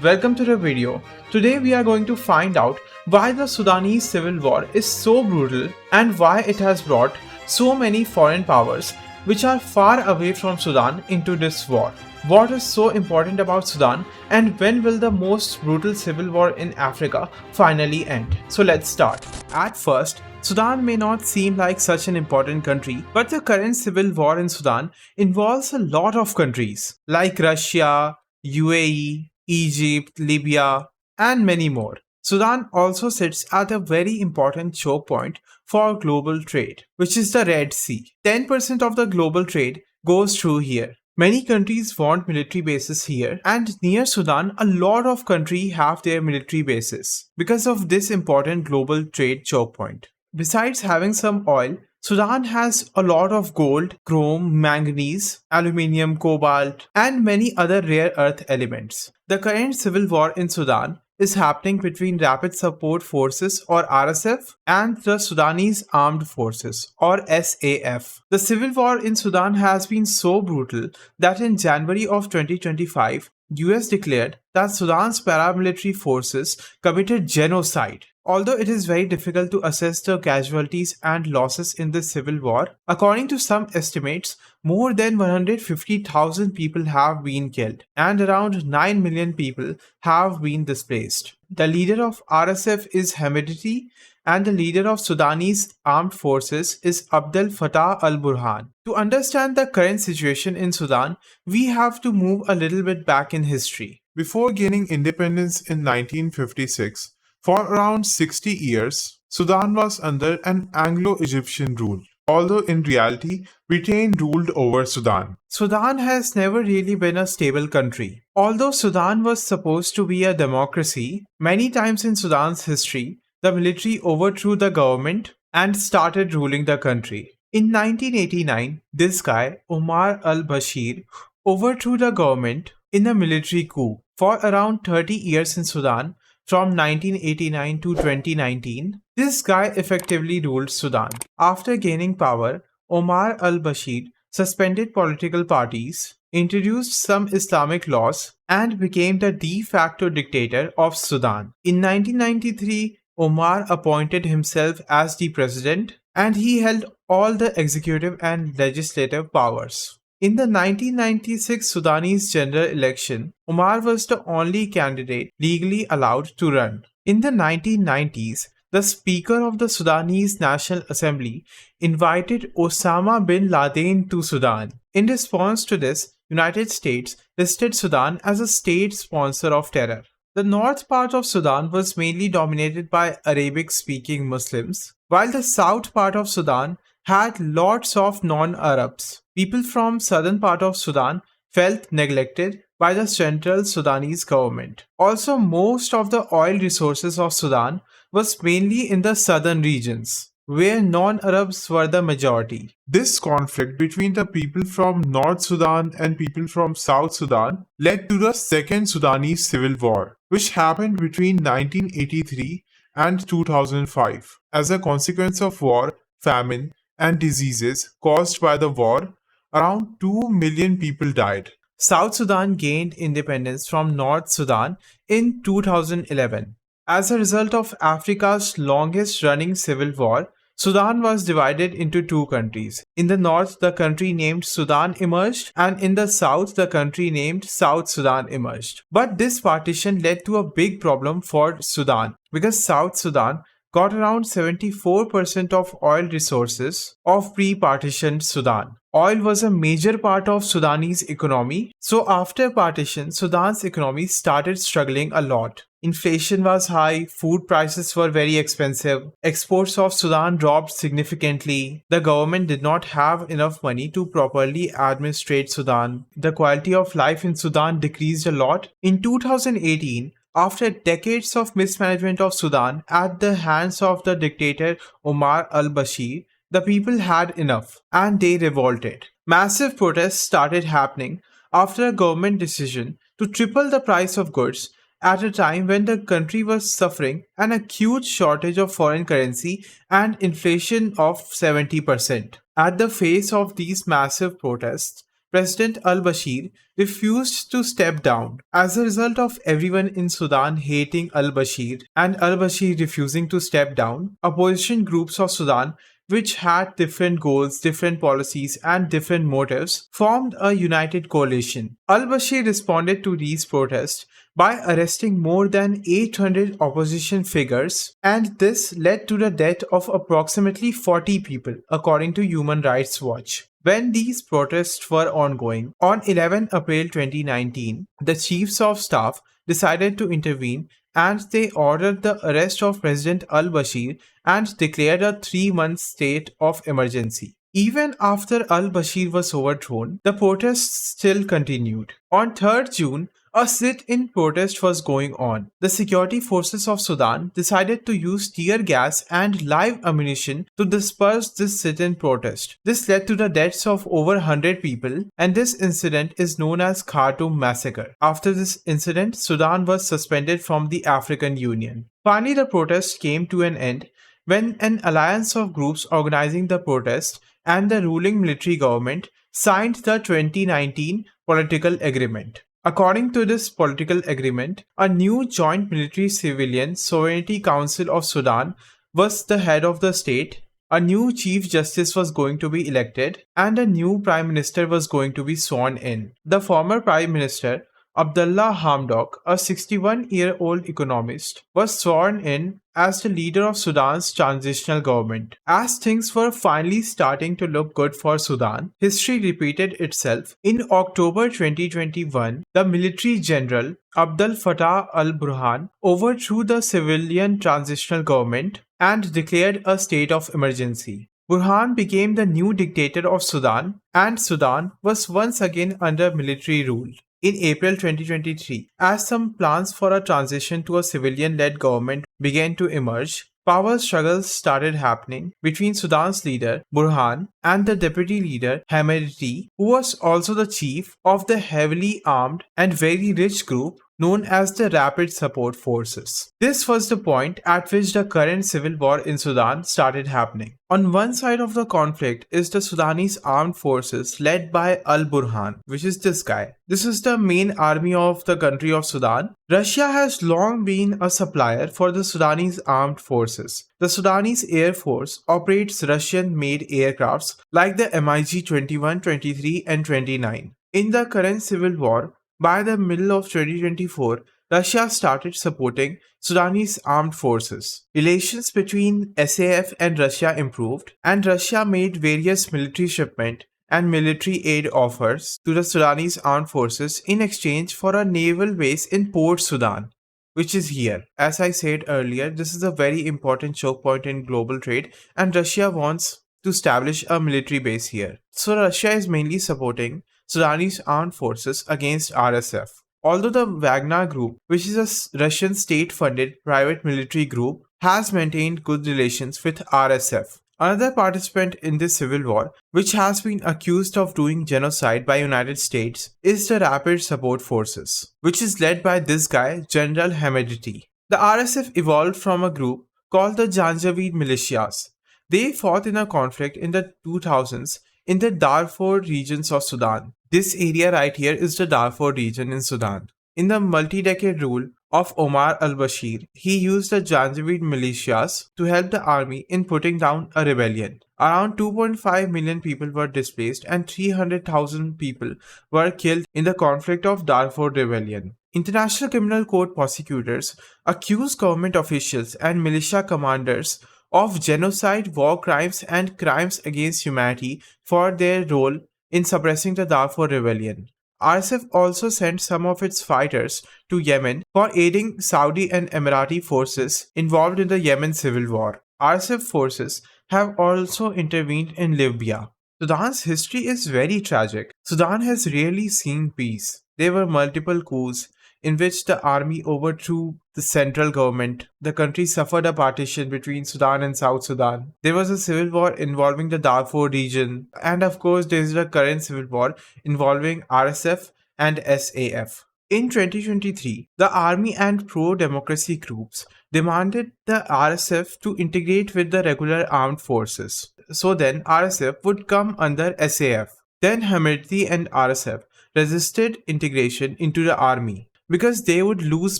welcome to the video. Today we are going to find out why the Sudanese civil war is so brutal and why it has brought so many foreign powers which are far away from Sudan into this war. What is so important about Sudan and when will the most brutal civil war in Africa finally end? So let's start. At first, Sudan may not seem like such an important country, but the current civil war in Sudan involves a lot of countries like Russia, UAE, Egypt, Libya, and many more. Sudan also sits at a very important choke point for global trade, which is the Red Sea. 10% of the global trade goes through here. Many countries want military bases here, and near Sudan, a lot of countries have their military bases because of this important global trade choke point. Besides having some oil, Sudan has a lot of gold, chrome, manganese, aluminium, cobalt, and many other rare earth elements. The current civil war in Sudan is happening between Rapid Support Forces or RSF and the Sudanese Armed Forces or SAF. The civil war in Sudan has been so brutal that in January of 2025, US declared that Sudan's paramilitary forces committed genocide. Although it is very difficult to assess the casualties and losses in this civil war, according to some estimates, more than 150,000 people have been killed and around 9 million people have been displaced. The leader of RSF is Hamidati and the leader of Sudanese armed forces is Abdel Fattah al-Burhan. To understand the current situation in Sudan, we have to move a little bit back in history. Before gaining independence in 1956, for around 60 years, Sudan was under an Anglo-Egyptian rule, although in reality, Britain ruled over Sudan. Sudan has never really been a stable country. Although Sudan was supposed to be a democracy, many times in Sudan's history, the military overthrew the government and started ruling the country. In 1989, this guy, Omar al-Bashir, overthrew the government in a military coup. For around 30 years in Sudan, from 1989 to 2019, this guy effectively ruled Sudan. After gaining power, Omar al-Bashir suspended political parties, introduced some Islamic laws, and became the de facto dictator of Sudan. In 1993, Omar appointed himself as the president, and he held all the executive and legislative powers. In the 1996 Sudanese general election, Omar was the only candidate legally allowed to run. In the 1990s, the Speaker of the Sudanese National Assembly invited Osama bin Laden to Sudan. In response to this, United States listed Sudan as a state sponsor of terror. The north part of Sudan was mainly dominated by Arabic-speaking Muslims, while the south part of Sudan had lots of non-Arabs. People from southern part of Sudan felt neglected by the central Sudanese government. Also, most of the oil resources of Sudan was mainly in the southern regions, where non-Arabs were the majority. This conflict between the people from North Sudan and people from South Sudan led to the Second Sudanese Civil War, which happened between 1983 and 2005. As a consequence of war, famine, and diseases caused by the war, around 2 million people died. South Sudan gained independence from North Sudan in 2011. As a result of Africa's longest running civil war, Sudan was divided into two countries. In the north, the country named Sudan emerged, and in the south, the country named South Sudan emerged. But this partition led to a big problem for Sudan because South Sudan got around 74% of oil resources of pre-partitioned Sudan. Oil was a major part of Sudanese economy, so after partition, Sudan's economy started struggling a lot. Inflation was high, food prices were very expensive, exports of Sudan dropped significantly, the government did not have enough money to properly administrate Sudan, the quality of life in Sudan decreased a lot. In 2018, after decades of mismanagement of Sudan at the hands of the dictator Omar al-Bashir, the people had enough and they revolted. Massive protests started happening after a government decision to triple the price of goods at a time when the country was suffering an acute shortage of foreign currency and inflation of 70%. At the face of these massive protests, President al-Bashir refused to step down. As a result of everyone in Sudan hating al-Bashir and al-Bashir refusing to step down, opposition groups of Sudan which had different goals, different policies, and different motives, formed a united coalition. Al Bashir responded to these protests by arresting more than 800 opposition figures, and this led to the death of approximately 40 people, according to Human Rights Watch. When these protests were ongoing, on 11 April 2019, the chiefs of staff decided to intervene and they ordered the arrest of President al Bashir and declared a 3 month state of emergency. Even after al Bashir was overthrown, the protests still continued. On 3rd June, a sit in protest was going on. The security forces of Sudan decided to use tear gas and live ammunition to disperse this sit in protest. This led to the deaths of over 100 people, and this incident is known as Khartoum Massacre. After this incident, Sudan was suspended from the African Union. Finally, the protest came to an end when an alliance of groups organizing the protest and the ruling military government signed the 2019 political agreement. According to this political agreement, a new joint military civilian sovereignty council of Sudan was the head of the state, a new chief justice was going to be elected, and a new prime minister was going to be sworn in. The former prime minister, Abdullah Hamdok, a 61-year-old economist, was sworn in as the leader of Sudan's transitional government. As things were finally starting to look good for Sudan, history repeated itself. In October 2021, the military general Abdel Fattah al-Burhan overthrew the civilian transitional government and declared a state of emergency. Burhan became the new dictator of Sudan, and Sudan was once again under military rule. In April 2023, as some plans for a transition to a civilian led government began to emerge, power struggles started happening between Sudan's leader, Burhan, and the deputy leader, Hamidti, who was also the chief of the heavily armed and very rich group known as the Rapid Support Forces. This was the point at which the current civil war in Sudan started happening. On one side of the conflict is the Sudanese armed forces led by Al Burhan, which is this guy. This is the main army of the country of Sudan. Russia has long been a supplier for the Sudanese armed forces. The Sudanese Air Force operates Russian-made aircrafts like the MiG 21, 23, and 29. In the current civil war, by the middle of 2024, Russia started supporting Sudanese armed forces. Relations between SAF and Russia improved, and Russia made various military shipment and military aid offers to the Sudanese armed forces in exchange for a naval base in Port Sudan, which is here. As I said earlier, this is a very important choke point in global trade, and Russia wants to establish a military base here. So Russia is mainly supporting Sudanese armed forces against RSF. Although the Wagner Group, which is a Russian state-funded private military group, has maintained good relations with RSF. Another participant in this civil war, which has been accused of doing genocide by United States, is the Rapid Support Forces, which is led by this guy, General Hamidti. The RSF evolved from a group called the Janjaweed Militias. They fought in a conflict in the 2000s in the Darfur regions of Sudan. This area right here is the Darfur region in Sudan. In the multi-decade rule of Omar al-Bashir, he used the Janjaweed militias to help the army in putting down a rebellion. Around 2.5 million people were displaced and 300,000 people were killed in the conflict of Darfur rebellion. International Criminal Court prosecutors accused government officials and militia commanders of genocide, war crimes, and crimes against humanity for their role in suppressing the Darfur rebellion. RSF also sent some of its fighters to Yemen for aiding Saudi and Emirati forces involved in the Yemen civil war. RSF forces have also intervened in Libya. Sudan's history is very tragic. Sudan has rarely seen peace. There were multiple coups in which the army overthrew the central government. The country suffered a partition between Sudan and South Sudan. There was a civil war involving the Darfur region. And of course, there is the current civil war involving RSF and SAF. In 2023, the army and pro-democracy groups demanded the RSF to integrate with the regular armed forces. So then RSF would come under SAF. Then Hamidti and RSF resisted integration into the army because they would lose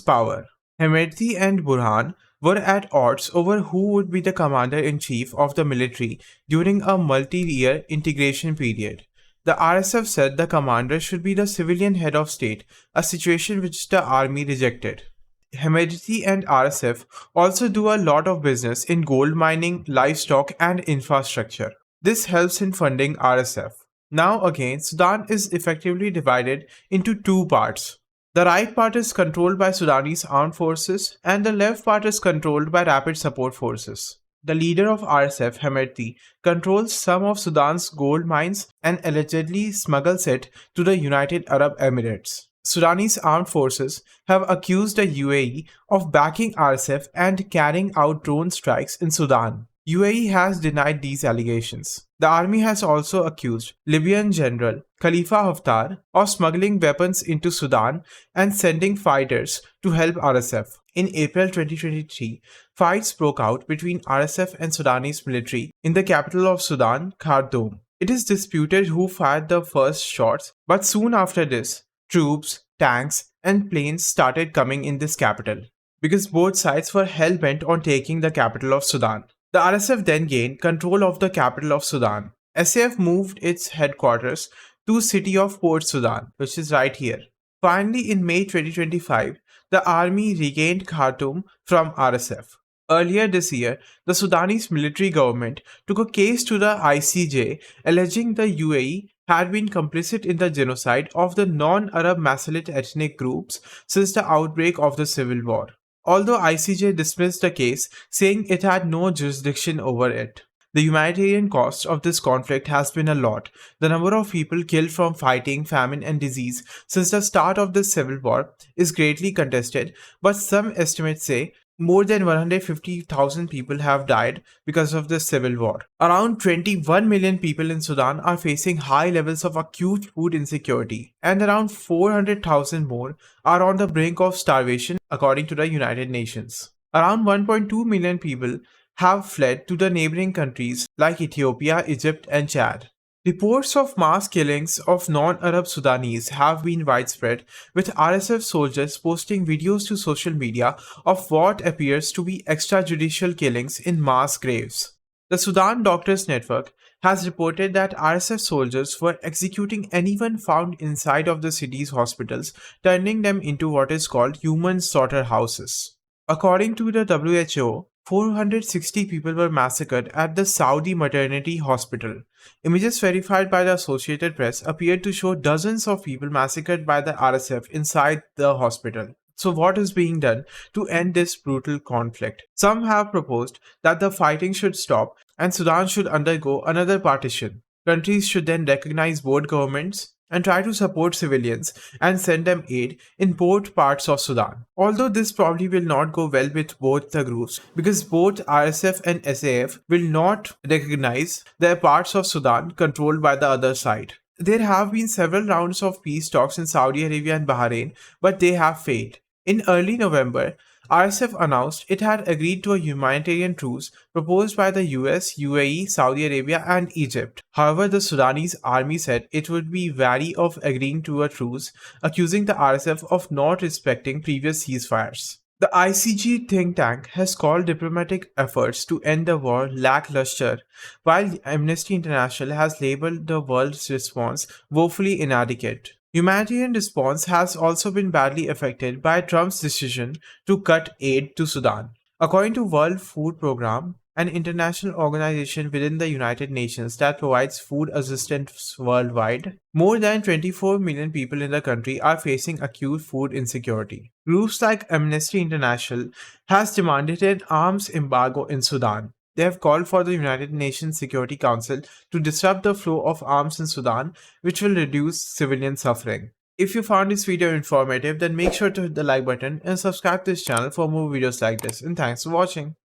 power. Hamidti and Burhan were at odds over who would be the commander in chief of the military during a multi year integration period. The RSF said the commander should be the civilian head of state, a situation which the army rejected. Hamidti and RSF also do a lot of business in gold mining, livestock, and infrastructure. This helps in funding RSF. Now again, Sudan is effectively divided into two parts. The right part is controlled by Sudanese armed forces, and the left part is controlled by rapid support forces. The leader of RSF, Hemedti, controls some of Sudan's gold mines and allegedly smuggles it to the United Arab Emirates. Sudanese armed forces have accused the UAE of backing RSF and carrying out drone strikes in Sudan. UAE has denied these allegations. The army has also accused Libyan General Khalifa Haftar of smuggling weapons into Sudan and sending fighters to help RSF. In April 2023, fights broke out between RSF and Sudanese military in the capital of Sudan, Khartoum. It is disputed who fired the first shots, but soon after this, troops, tanks, and planes started coming in this capital because both sides were hell bent on taking the capital of Sudan. The RSF then gained control of the capital of Sudan. SAF moved its headquarters to city of Port Sudan, which is right here. Finally, in May 2025, the army regained Khartoum from RSF. Earlier this year, the Sudanese military government took a case to the ICJ alleging the UAE had been complicit in the genocide of the non-Arab Masalit ethnic groups since the outbreak of the civil war. Although ICJ dismissed the case, saying it had no jurisdiction over it. The humanitarian cost of this conflict has been a lot. The number of people killed from fighting, famine, and disease since the start of this civil war is greatly contested, but some estimates say more than 150,000 people have died because of this civil war. Around 21 million people in Sudan are facing high levels of acute food insecurity, and around 400,000 more are on the brink of starvation, according to the United Nations. Around 1.2 million people have fled to the neighboring countries like Ethiopia, Egypt, and Chad. Reports of mass killings of non-Arab Sudanese have been widespread, with RSF soldiers posting videos to social media of what appears to be extrajudicial killings in mass graves. The Sudan Doctors Network has reported that RSF soldiers were executing anyone found inside of the city's hospitals, turning them into what is called human slaughterhouses. According to the WHO, 460 people were massacred at the Saudi Maternity Hospital. Images verified by the Associated Press appeared to show dozens of people massacred by the RSF inside the hospital. So, what is being done to end this brutal conflict? Some have proposed that the fighting should stop and Sudan should undergo another partition. Countries should then recognize both governments and try to support civilians and send them aid in both parts of Sudan. Although this probably will not go well with both the groups because both RSF and SAF will not recognize the parts of Sudan controlled by the other side. There have been several rounds of peace talks in Saudi Arabia and Bahrain, but they have failed. In early November, RSF announced it had agreed to a humanitarian truce proposed by the US, UAE, Saudi Arabia, and Egypt. However, the Sudanese army said it would be wary of agreeing to a truce, accusing the RSF of not respecting previous ceasefires. The ICG think tank has called diplomatic efforts to end the war lackluster, while Amnesty International has labeled the world's response woefully inadequate. Humanitarian response has also been badly affected by Trump's decision to cut aid to Sudan. According to World Food Programme, an international organization within the United Nations that provides food assistance worldwide, more than 24 million people in the country are facing acute food insecurity. Groups like Amnesty International has demanded an arms embargo in Sudan. They have called for the United Nations Security Council to disrupt the flow of arms in Sudan, which will reduce civilian suffering. If you found this video informative, then make sure to hit the like button and subscribe to this channel for more videos like this. And thanks for watching.